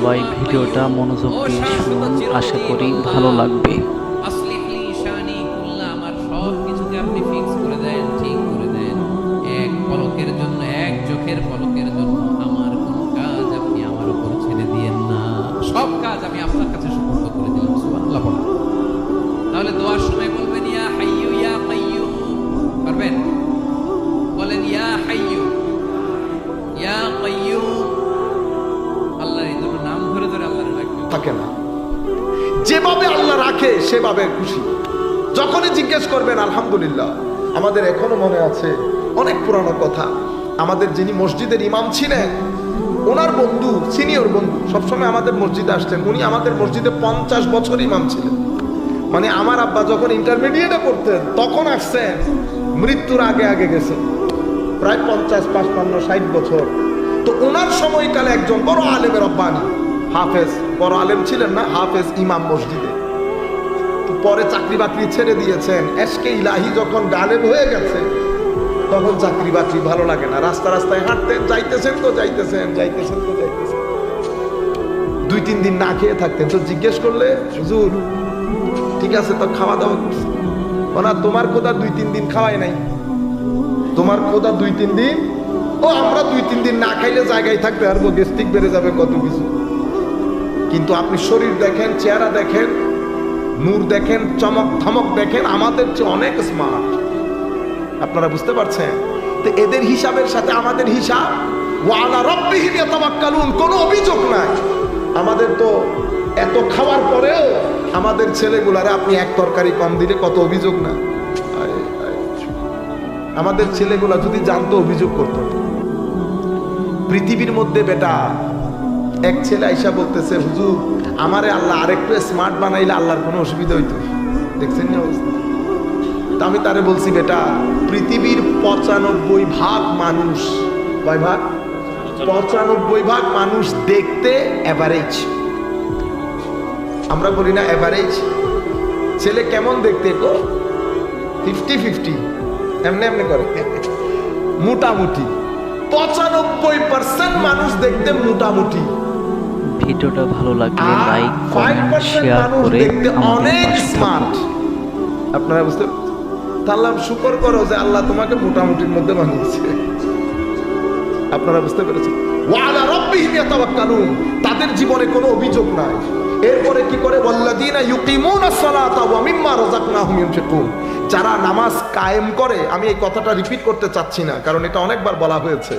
সবাই ভিডিওটা মনোযোগ দিয়ে শুনুন, আশা করি ভালো লাগবে। আমার সব কিছুকে আপনি ফিক্স করে দেন, ঠিক করে দেন। এক পলকের জন্য, এক চোখের পলকের জন্য আমার কোনো কাজ আপনি আমার উপর ছেড়ে দিয়েন না। সব কাজ আমি আপনার কাছে সুপর্দ করে দিলাম। সুবহানাল্লাহ বলেন। তাহলে দোয়ার সময় বলবেন ইয়া হাইয়ু ইয়া কাইয়ুম, পারবেন? বলেন ইয়া হাইয়ু ইয়া কাইয়ুম। আল্লাহর এই দুটো নাম ধরে ধরে আল্লাহর ডাকবেন। থাকে না, যেভাবে আল্লাহ রাখে সেভাবে খুশি। যখনই জিজ্ঞেস করবেন আলহামদুলিল্লাহ। আমাদের এখনো মনে আছে অনেক পুরানো কথা, আমাদের যিনি মসজিদের ইমাম ছিলেন, ওনার বন্ধু, সিনিয়র বন্ধু, সবসময় আমাদের মসজিদে আসতেন। উনি আমাদের মসজিদে 50 বছর ইমাম ছিলেন। মানে আমার আব্বা যখন ইন্টারমিডিয়েটে পড়তেন তখন আসছেন, মৃত্যুর আগে আগে গেছেন, প্রায় 50, 55, 60 বছর। তো ওনার সময়কালে একজন বড় আলেমের রব্বানি, হাফেজ, বড় আলেম ছিলেন না, হাফেজ ইমাম মসজিদে। তো পরে চাকরি বাকরি ছেড়ে দিয়েছেন। এশকে ইলাহি যখন গালেব হয়ে গেছে তখন চাকরি বাকরি ভালো লাগে না, রাস্তা রাস্তায় হাঁটতেন, যাইতেছেন তো যাইতেছেন, যাইতেছেন তো যাইতেছেন। 2-3 দিন না খেয়ে থাকতেন। তো জিজ্ঞেস করলে হুজুর ঠিক আছে তো খাওয়া দাওয়া করছি? না, তোমার খোদা 2-3 দিন খাওয়াই নাই, তোমার খোদা 2-3 দিন। ও আমরা 2-3 দিন না খাইলে জায়গায় থাকতে পারবো, গ্যাস্ট্রিক বেড়ে যাবে কত কিছু। কিন্তু আপনি শরীর দেখেন, চেহারা দেখেন, নূর দেখেন, চমক ধমক দেখেন, আমাদের চেয়ে অনেক স্মার্ট। আপনারা বুঝতে পারছেন? তো এদের হিসাবের সাথে আমাদের হিসাব ওয়ালা রাব্বিহিম ইয়াতাওয়াক্কালুন, কোনো অভিযোগ নাই। আমাদের তো এত খাওয়ার পরেও আমাদের ছেলেগুলারে আপনি এক তরকারি কম দিলে কত অভিযোগ না। আমাদের ছেলেগুলা যদি জানতো অভিযোগ করত। পৃথিবীর মধ্যে বেটা এক ছেলে আইসা বলতেছে হুজুর আমারে আল্লাহ আরেকটু স্মার্ট বানাইলে আল্লাহর কোনো অসুবিধা হইতো? দেখছেন না অবস্থা? তা আমি তারে বলছি বেটা পৃথিবীর 95 ভাগ মানুষ, কয় ভাগ? 95 ভাগ মানুষ দেখতে এভারেজ। আমরা বলি না এভারেজ? ছেলে কেমন দেখতে গো? 50-50, এমনি এমনি করে মোটামুটি। 95% মানুষ দেখতে মোটামুটি। ভিডিওটা ভালো লাগলে লাইক, কমেন্ট, 5% শেয়ার মানুষ করে দেখতে আমাদের অনেক পাশে স্মার্ট। থাকুন। আপনারা বুঝতে পারছেন? আল্লাহ শুকর করো যে আল্লাহ তোমাকে মোটামুটির মধ্যে বানিয়েছে। আপনারা বুঝতে পেরেছেন? ওয়ালা রাব্বিহিম ইয়াতাওয়াক্কালুন, তাদের জীবনে কোনো অভিযোগ নাই। এরপরে কি করে? ওয়াল্লাযীনা ইউকিমুনাস সালাতা ওয়া মিম্মা রাযাকনাহুম ইউনফিকুন, যারা নামাজ কায়েম করে। আমি এই কথাটা রিপিট করতে চাচ্ছি না, কারণ এটা অনেকবার বলা হয়েছে।